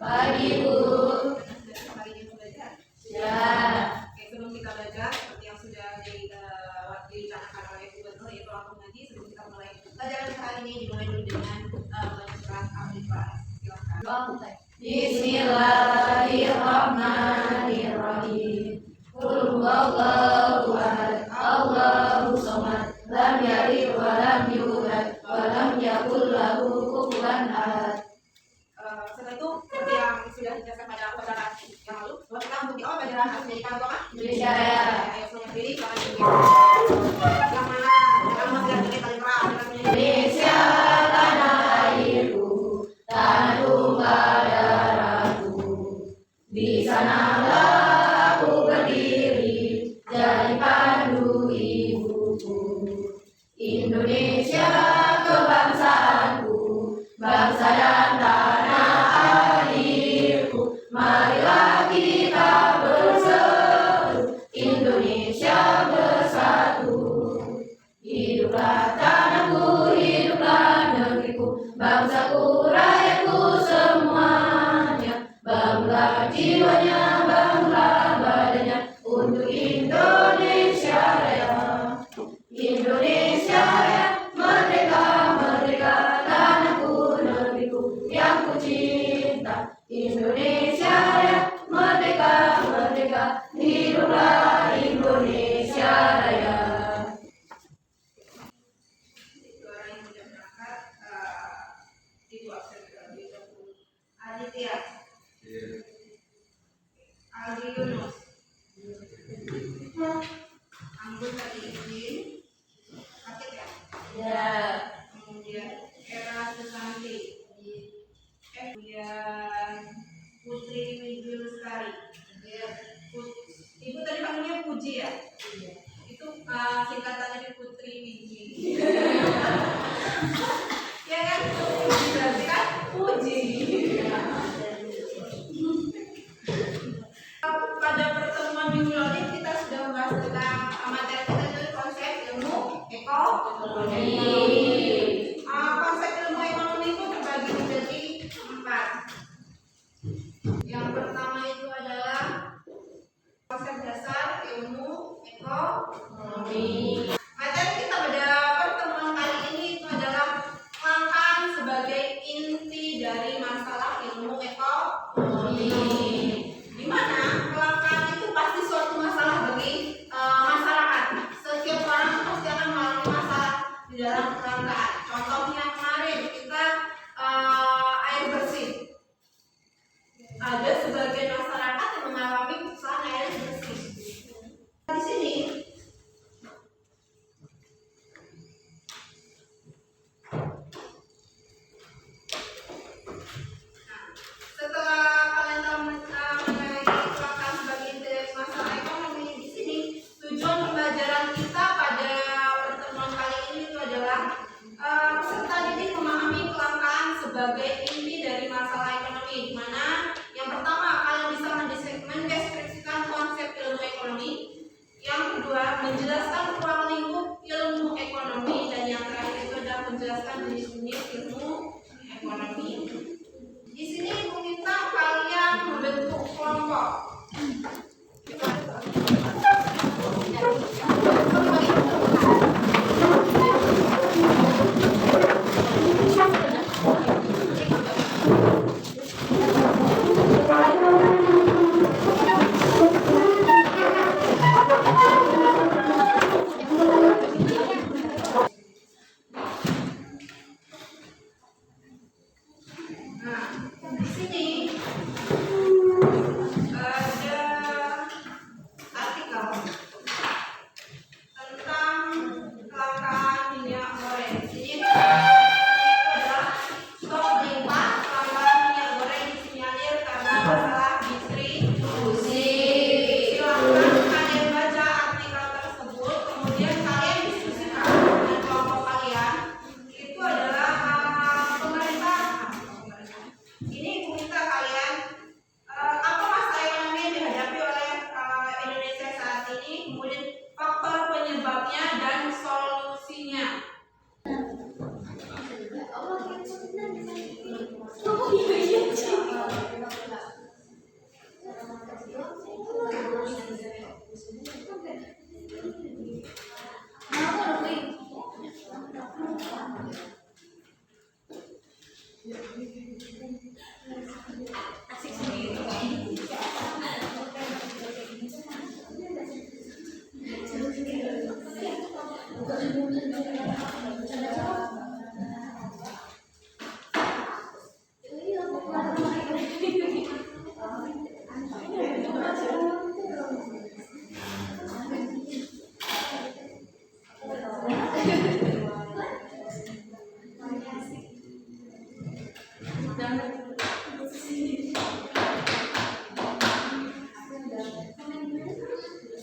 Pagi, Bu. Hari ini mau belajar? Ya. Oke, sebelum kita belajar, seperti yang sudah dicanangkan oleh Gubernur, yaitu langsung ngaji. Sebelum kita mulai pelajaran hari ini, dimulai dulu dengan bacaan surat Al-Ikhlas. Silakan. Bismillahirrahmanirrahim. Qul huwallahu ahad, Allahus samad, lam yalid wa lam yulad wa lam yakul lahu kufuwan ahad. Setelah itu, seperti yang sudah dijelaskan pada pelajaran yang lalu, bahwa kita untuk di awal pelajaran harus menjadikan doa. Indonesia Raya. Ayo semuanya berdiri, jangan duduk. Yang mana? Jangan masih paling keras. Indonesia tanah airku, tanah tumpah darahku. Di sanalah aku berdiri, jadi pandu ibuku. Indonesia kebangsaanku, bangsa dan tanah airku. Marilah kita berseru, Indonesia bersatu. Hiduplah tanahku, hiduplah negeriku, bangsaku, rakyatku semuanya. Bangunlah jiwanya, bangunlah badannya untuk Indonesia Raya. Indonesia Raya, merdeka, merdeka, tanahku, negeriku yang ku cinta. Indonesia Raya, merdeka, merdeka, hiduplah Indonesia Raya. Suara yang sudah berangkat, itu absen terlebih dahulu. Aditya, Aldi Yunus, Anggun tadi izin, sakit ya? Ya. Kemudian Era Susanti, kemudian Putri Widi Lestari. Ibu tadi panggilnya Puji ya? Itu singkatannya di Putri Widi. Ya kan? Puji berarti kan Puji. Pada pertemuan minggu lalu kita sudah membahas tentang materi kita dari konsep ilmu ekonomi. Konsep ilmu ekonomi itu terbagi menjadi 4. Yang pertama itu adalah konsep dasar ilmu ekonomi. Materi kita pada pertemuan kali ini itu adalah kelangkaan sebagai inti dari masalah ilmu ekonomi. Di mana kelangkaan itu pasti suatu masalah bagi masyarakat. Setiap orang pasti akan mengalami masalah di dalam kelangkaan. Contohnya kemarin kita air bersih. Ada sebagian masyarakat yang mengalami kesusahan air bersih. Di sini setelah kalian tahu mengenai kelangkaan sebagai inti dari masalah ekonomi, di sini tujuan pembelajaran kita pada pertemuan kali ini itu adalah peserta didik memahami kelangkaan sebagai inti dari masalah ekonomi, di mana yang pertama kalian bisa mendeskripsikan konsep ilmu ekonomi, yang kedua menjelaskan ruang lingkup ilmu ekonomi, dan yang terakhir itu adalah menjelaskan jenis-jenis ilmu ekonomi. Di sini Ibu minta kalian membentuk kelompok. Nah, di sini ada artikel tentang kelangkaan minyak goreng. Di sini itu adalah stok limpah kelangkaan minyak goreng disinyalir karena masalah distribusi. Silakan kalian baca artikel tersebut, kemudian kalian diskusikan dengan kelompok kalian. Itu adalah pemerintah. Ini Ibu minta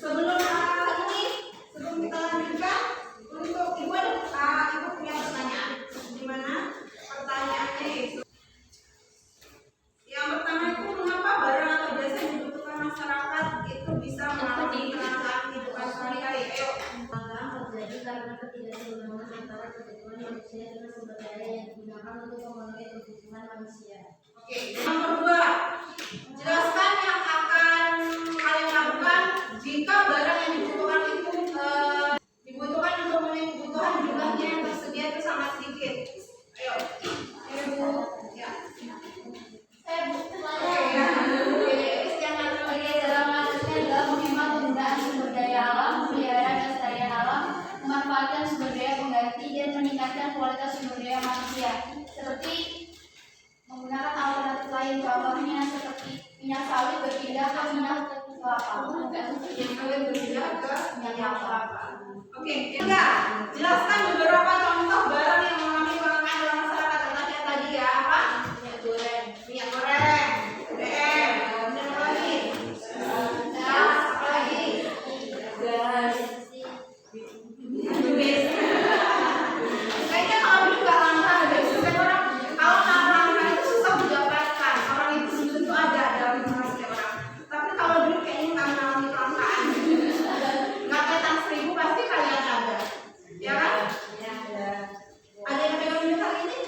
Sebelum sebelum kita lanjutkan, untuk ibu ibu punya pertanyaan. Gimana pertanyaannya itu? Yang pertama itu, mengapa barang atau jasa yang dibutuhkan masyarakat itu bisa melalui kelangkaan kehidupan sehari-hari? Ayo. Kelangkaan terjadi karena ketidakseimbangan antara kebutuhan manusia dengan sumber daya yang digunakan untuk memenuhi kebutuhan manusia. Oke. Yang kedua, jelaskan yang akan kalian lakukan jika barang yang dibutuhkan itu dibutuhkan untuk memenuhi kebutuhan jumlahnya yang tersedia itu sangat sedikit. Ayo. Ibu. Ya. Memanfaatkan sumber daya pengganti dan meningkatkan kualitas sumber daya manusia, seperti menggunakan alternatif lain, contohnya seperti minyak sawit berpindah ke minyak kelapa. Oke, ketiga, jelaskan beberapa contoh barang yang mengalami kelangkaan dalam masyarakat. Contohnya tadi ya, apa? Minyak goreng, BBM, dan apa lagi? Gas, apa lagi? Gas. Kayaknya kalau dulu nggak langka deh. Sekarang kalau nggak langka itu susah didapatkan. Orang itu tentu ada dalam informasi orang. Tapi kalau dulu kayaknya nggak mengalami kelangkaan. Nggak datang 1000 pasti kalian ada, ya kan? Ada yang pegang minyak hari ini?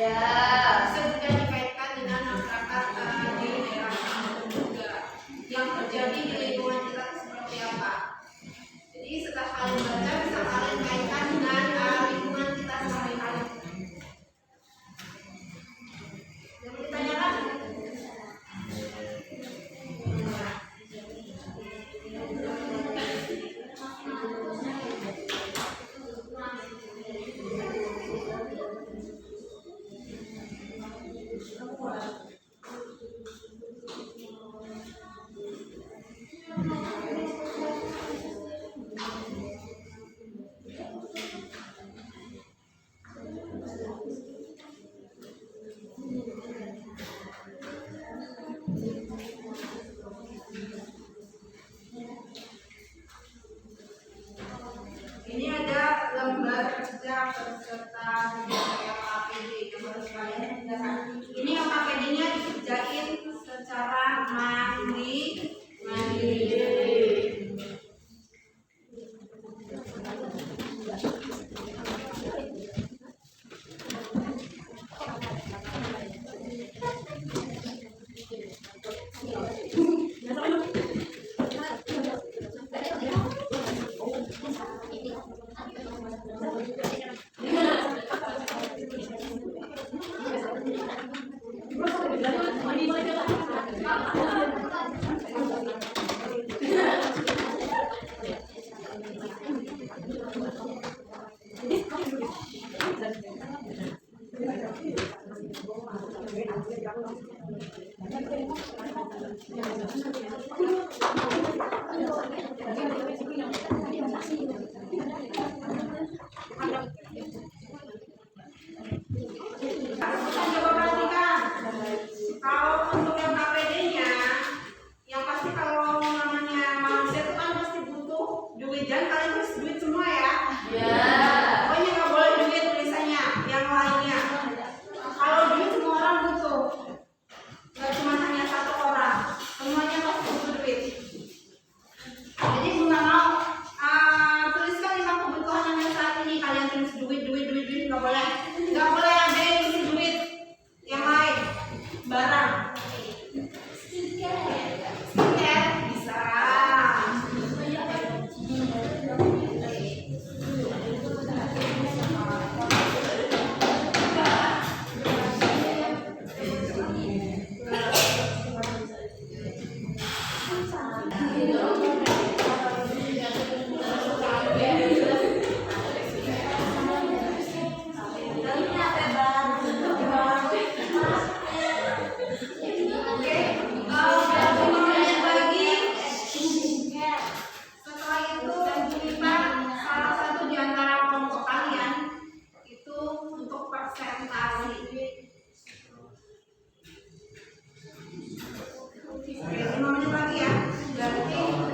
Ya. Bisa juga dikaitkan dengan masyarakat di daerah kamu juga. Yang terjadi di lingkungan kita itu seperti apa? Jadi setelah kalian baca bisa kalian kaitkan dengan lingkungan kita sehari-hari. Yang mau ditanyakan? Ini ada lembar kerja peserta yang APD yang harus kalian kerjakan. Ini yang APD-nya dikerjain secara mandiri. Coba perhatikan. Kalau untuk yang KPD-nya, yang pasti kalau namanya manusia itu kan pasti butuh duit, dan kalian harus duit semua ya. Pokoknya nggak boleh duit tulisannya, yang lainnya. Kalau duit semua orang butuh, nggak cuma hanya satu orang, semuanya pasti butuh duit. Jadi nggak mau tuliskan 5 kebutuhan yang saat ini kalian tulis duit, nggak boleh ada yang isi duit. Yang lain, barang, skincare bisa. Setelah itu kita salah satu di antara kelompok kalian itu untuk presentasi. Oke, 5 menit lagi ya. Berarti 55.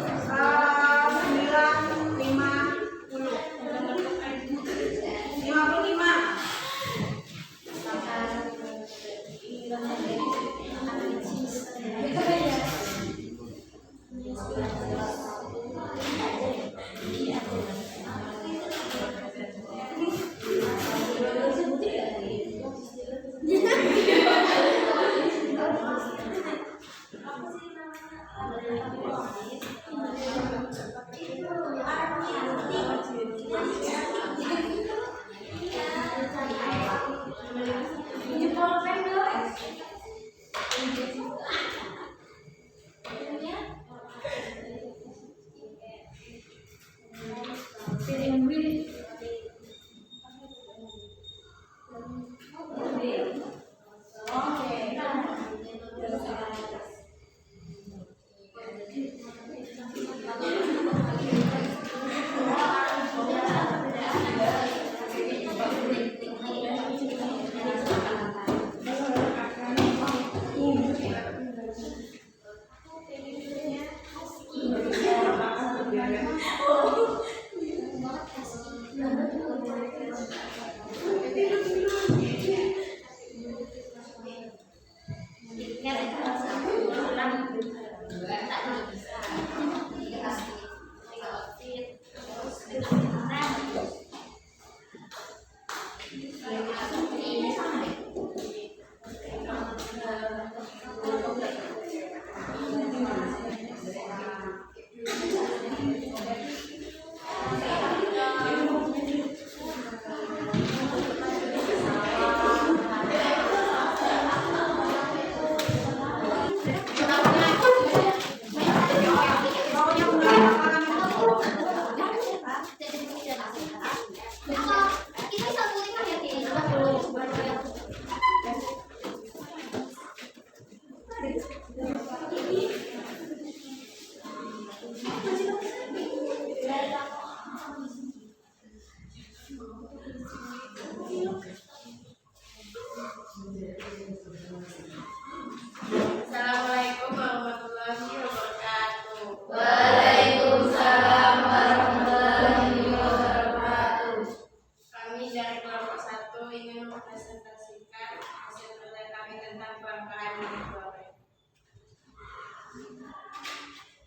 mempresentasikan hasil penelitian kami tentang bahan-bahan minyak goreng.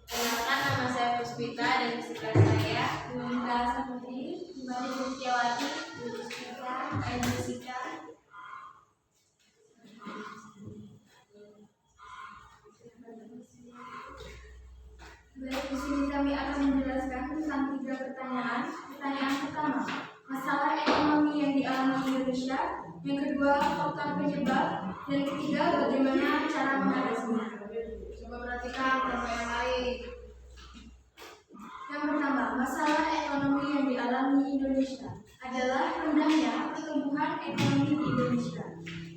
Perkenalkan, nama saya Puspita dan di sebelah saya Yunita Saputri, Mbak Setiawati, Puspita, Jessica. Baik, di sini kami akan menjelaskan tentang 3 pertanyaan. Pertanyaan pertama, masalah ekonomi yang dialami Indonesia. Yang kedua, faktor penyebab. Dan ketiga, bagaimana cara mengatasinya. coba perhatikan kelompok yang lain. Yang pertama, masalah ekonomi yang dialami Indonesia adalah rendahnya pertumbuhan ekonomi di Indonesia.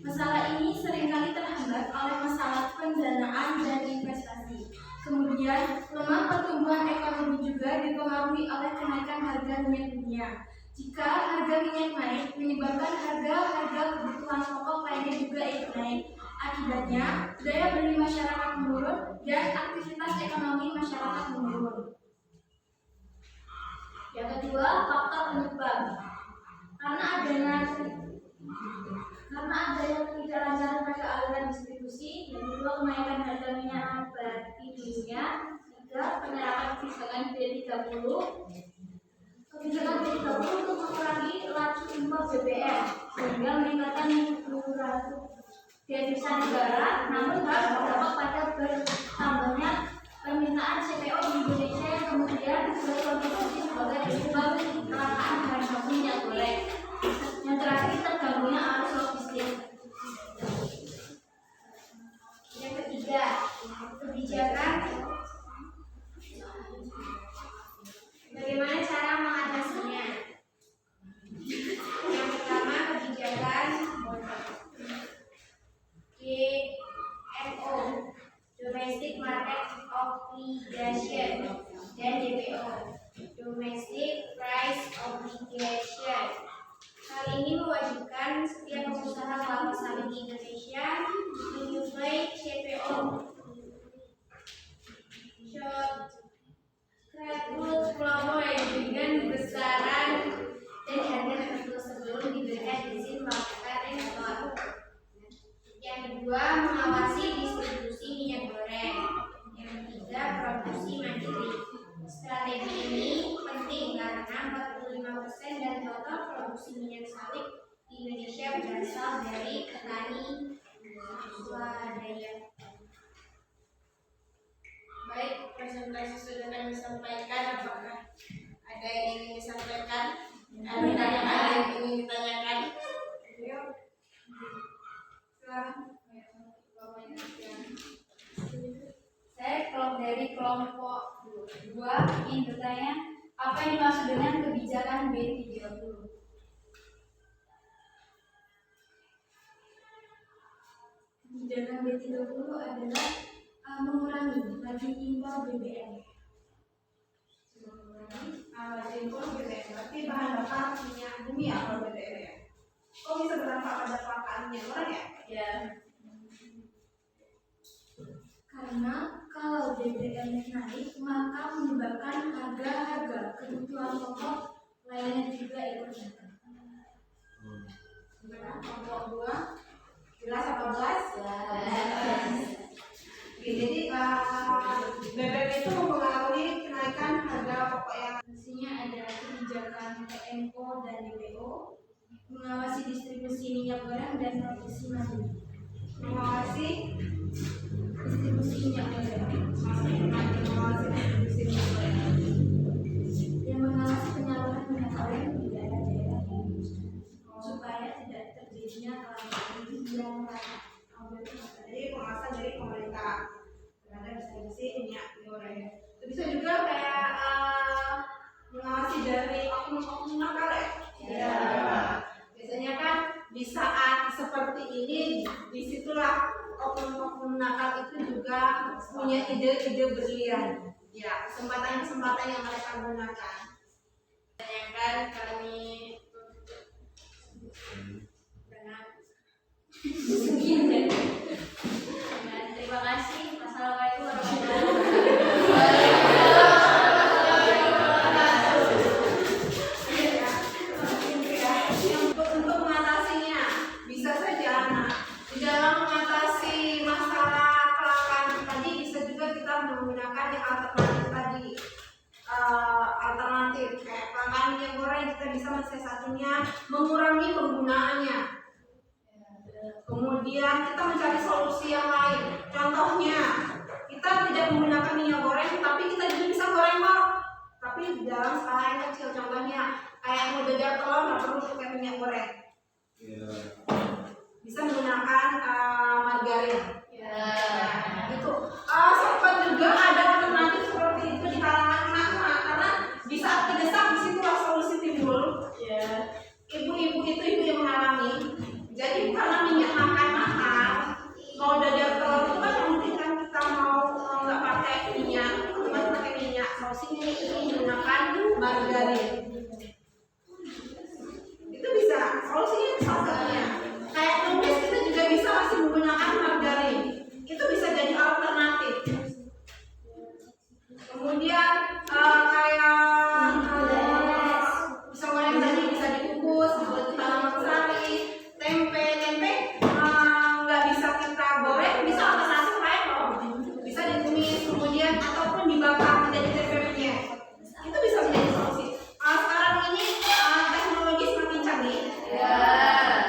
Masalah ini seringkali terhambat oleh masalah pendanaan dan investasi. Kemudian, lemah pertumbuhan ekonomi juga dipengaruhi oleh kenaikan harga minyak dunia. Jika harga minyak naik, menyebabkan harga-harga kebutuhan pokok lainnya juga ikut naik. Akibatnya, daya beli masyarakat menurun dan aktivitas ekonomi masyarakat menurun. Yang kedua, faktor penyebab. Karena adanya ketidaklancaran pada aliran distribusi, yang kedua kenaikan harga minyak abadi dunia, tiga penerapan kebijakan B30 untuk mengurangi laju impor BBM sehingga meningkatkan mutu devisa negara, namun harus berdampak pada bertambahnya permintaan CPO di Indonesia yang kemudian berkontribusi sebagai penyebab kelangkaan bahan baku minyak goreng. Yang terakhir, terganggunya arus logistik. Yang ketiga, kebijakan. Bagaimana cara mengatasinya? Yang pertama, kebijakan DMO, Domestic Market Obligation, dan DPO, Domestic Price Obligation. Hal ini mewajibkan setiap pengusaha kelapa sawit di Indonesia menyuplai CPO, short crude palm dengan besaran dan harga tertentu sebelum diberikan izin melakukan ekspor. Yang kedua, mengawasi distribusi minyak goreng. Yang ketiga, produksi mandiri. Strategi ini penting karena 45% dari total produksi minyak sawit di Indonesia berasal dari petani swadaya. Baik, presentasi sudah kami sampaikan. Apakah ada yang ingin disampaikan? Ada yang ingin ditanyakan? Saya dari kelompok 2 ingin bertanya, apa yang dimaksud dengan kebijakan B30? Kebijakan B30 adalah mengurangi laju impor BBM. Laju impor BBM, berarti bahan bakar minyak bumi ya kalau BBM ya? Kok bisa berdampak pada kelangkaan minyak goreng ya? Ya. Karena kalau BBM naik, maka menyebabkan harga-harga kebutuhan pokok lainnya juga ikut naik. Kelompok 2, jelas apa jelas? Jadi BBM itu mempengaruhi kenaikan harga pokok yang Fungsinya ada kebijakan PMO dan DPO, mengawasi distribusi minyak goreng dan produksi mandiri. mengawasi Distribusi minyak goreng yang mengawasi penyaluran minyak goreng di daerah-daerah Indonesia supaya tidak terjadinya kelangkaan yang lain. Jadi pengawasan dari pemerintah terhadap distribusi minyak goreng. Bisa juga kayak mengawasi dari oknum-oknum nakal ya. Ya. Biasanya kan di saat seperti ini, disitulah oknum-oknum nakal itu juga punya ide-ide berlian. Ya, kesempatan-kesempatan yang mereka gunakan. Tanyakan kami Sekian ya. Dan terima kasih. Assalamualaikum warahmatullahi wabarakatuh. untuk mengatasinya. kemudian kita mencari solusi yang lain. Contohnya, kita tidak menggunakan minyak goreng, tapi kita juga bisa goreng kok. Tapi dalam skala yang kecil. Contohnya, kayak mau jajar telur nggak perlu pakai minyak goreng. Bisa menggunakan margarin. Nah, itu. Sempat juga ada alternatif seperti itu di kalangan anak-anak karena di saat terdesak disitulah solusi timbul. Ibu-ibu itu ibu yang mengalami. Jadi karena minyak makan mahal, mau jajar telur itu kan mungkin kan kita mau nggak pakai minyak, cuma pakai minyak. Solusinya itu menggunakan margarin. Itu bisa. Solusinya itu salah satunya. Kayak numis kita juga bisa masih menggunakan margarin. Itu bisa jadi alternatif. Kemudian bisa goreng tadi bisa dikukus, seperti talam sari, tempe nggak bisa kita goreng, bisa alternatif lain loh. Bisa ditumis kemudian ataupun dibakar menjadi tempe penyet. Itu bisa menjadi solusi. Sekarang ini teknologi semakin canggih.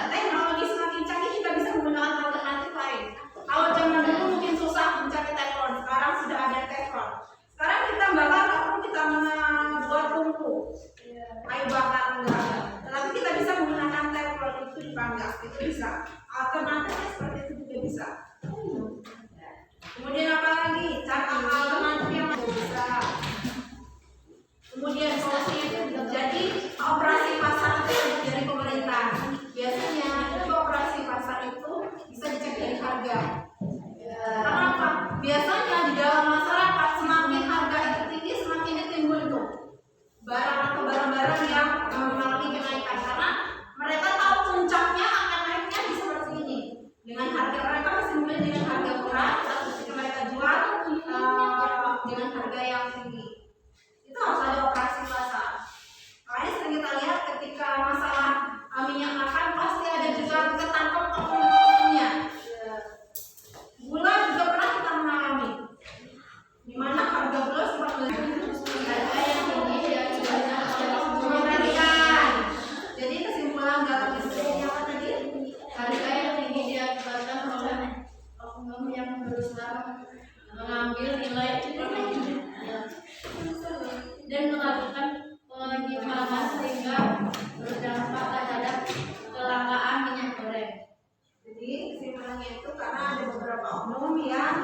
Teknologi semakin canggih, kita bisa menggunakan alternatif lain. Kalau zaman dulu mungkin susah mencari teflon, sekarang sudah ada teflon. Sekarang kita bakar atau kita membuat tungku, kayu bakar enggak. Tetapi kita bisa menggunakan teflon itu dipanggang, itu bisa. Alternatifnya seperti itu juga bisa. Kemudian apa lagi? Cara alternatif yang bisa. Kemudian solusi itu jadi operasi pasar dari pemerintah. Biasanya itu operasi pasar itu bisa dicek dari harga. Kenapa? Biasanya di dalam masyarakat semakin harga itu tinggi, semakin timbul itu barang atau barang-barang yang mengalami kenaikan karena mereka tahu puncaknya akan naiknya di seperti ini. Dengan harga mereka masih membeli dengan harga murah, tapi ketika mereka jual dengan harga yang tinggi. Itu harus ada operasi pasar. Makanya sering kita lihat ketika masalah minyak makan pasti ada juga ketangkep oknum-oknumnya. Gula juga pernah kita mengalami, di mana harga gula sempat harga yang tinggi diakibatkan. Jadi kesimpulan dalam diskusi apa tadi? Harga yang tinggi diakibatkan oleh oknum yang berusaha mengambil nilai dan melakukan penyimpangan sehingga berdampak terhadap kelangkaan minyak goreng. Jadi kesimpulannya itu karena ada beberapa oknum yang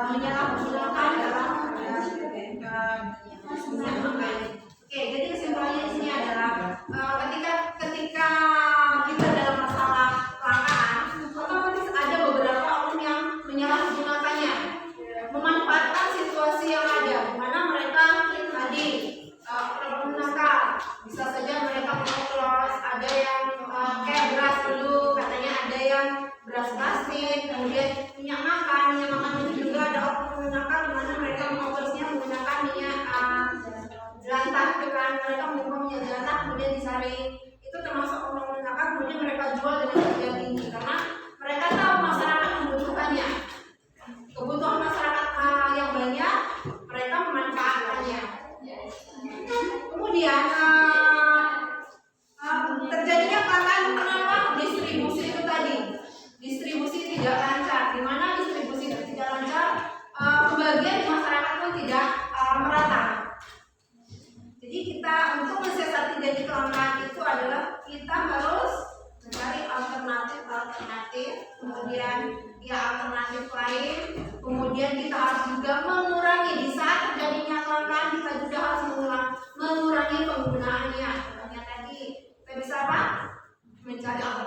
menyalahgunakan dalam minyak makan. Oke, jadi kesimpulannya di sini adalah ketika kita dalam masalah kelangkaan, otomatis ada beberapa oknum yang menyalahgunakannya, memanfaatkan situasi yang ada, di mana mereka tadi menggunakan, bisa saja mereka mengoplos, ada yang kayak beras dulu, katanya ada yang beras plastik, kemudian minyak makan itu juga ada oknum menggunakan, di mana mereka mengoplosnya menggunakan minyak jelantah, kan mereka mengubah minyak jelantah kemudian disaring, itu termasuk oknum menggunakan, kemudian mereka jual dengan harga tinggi karena mereka tahu masyarakat membutuhkannya, kebutuhan masyarakat yang banyak, mereka memanfaatkannya. Kemudian terjadinya kelangkaan kenapa? Distribusi itu tadi, distribusi tidak lancar. Di mana distribusi tidak lancar, pembagian di masyarakat pun tidak merata. Jadi kita untuk mensiasati dari kelangkaan itu adalah kita harus mencari alternatif, kemudian alternatif lain, kemudian kita harus juga mengurangi di saat terjadinya kelangkaan, kita juga harus mengurangi penggunaannya. Contohnya tadi kita bisa apa? Mencari alternatif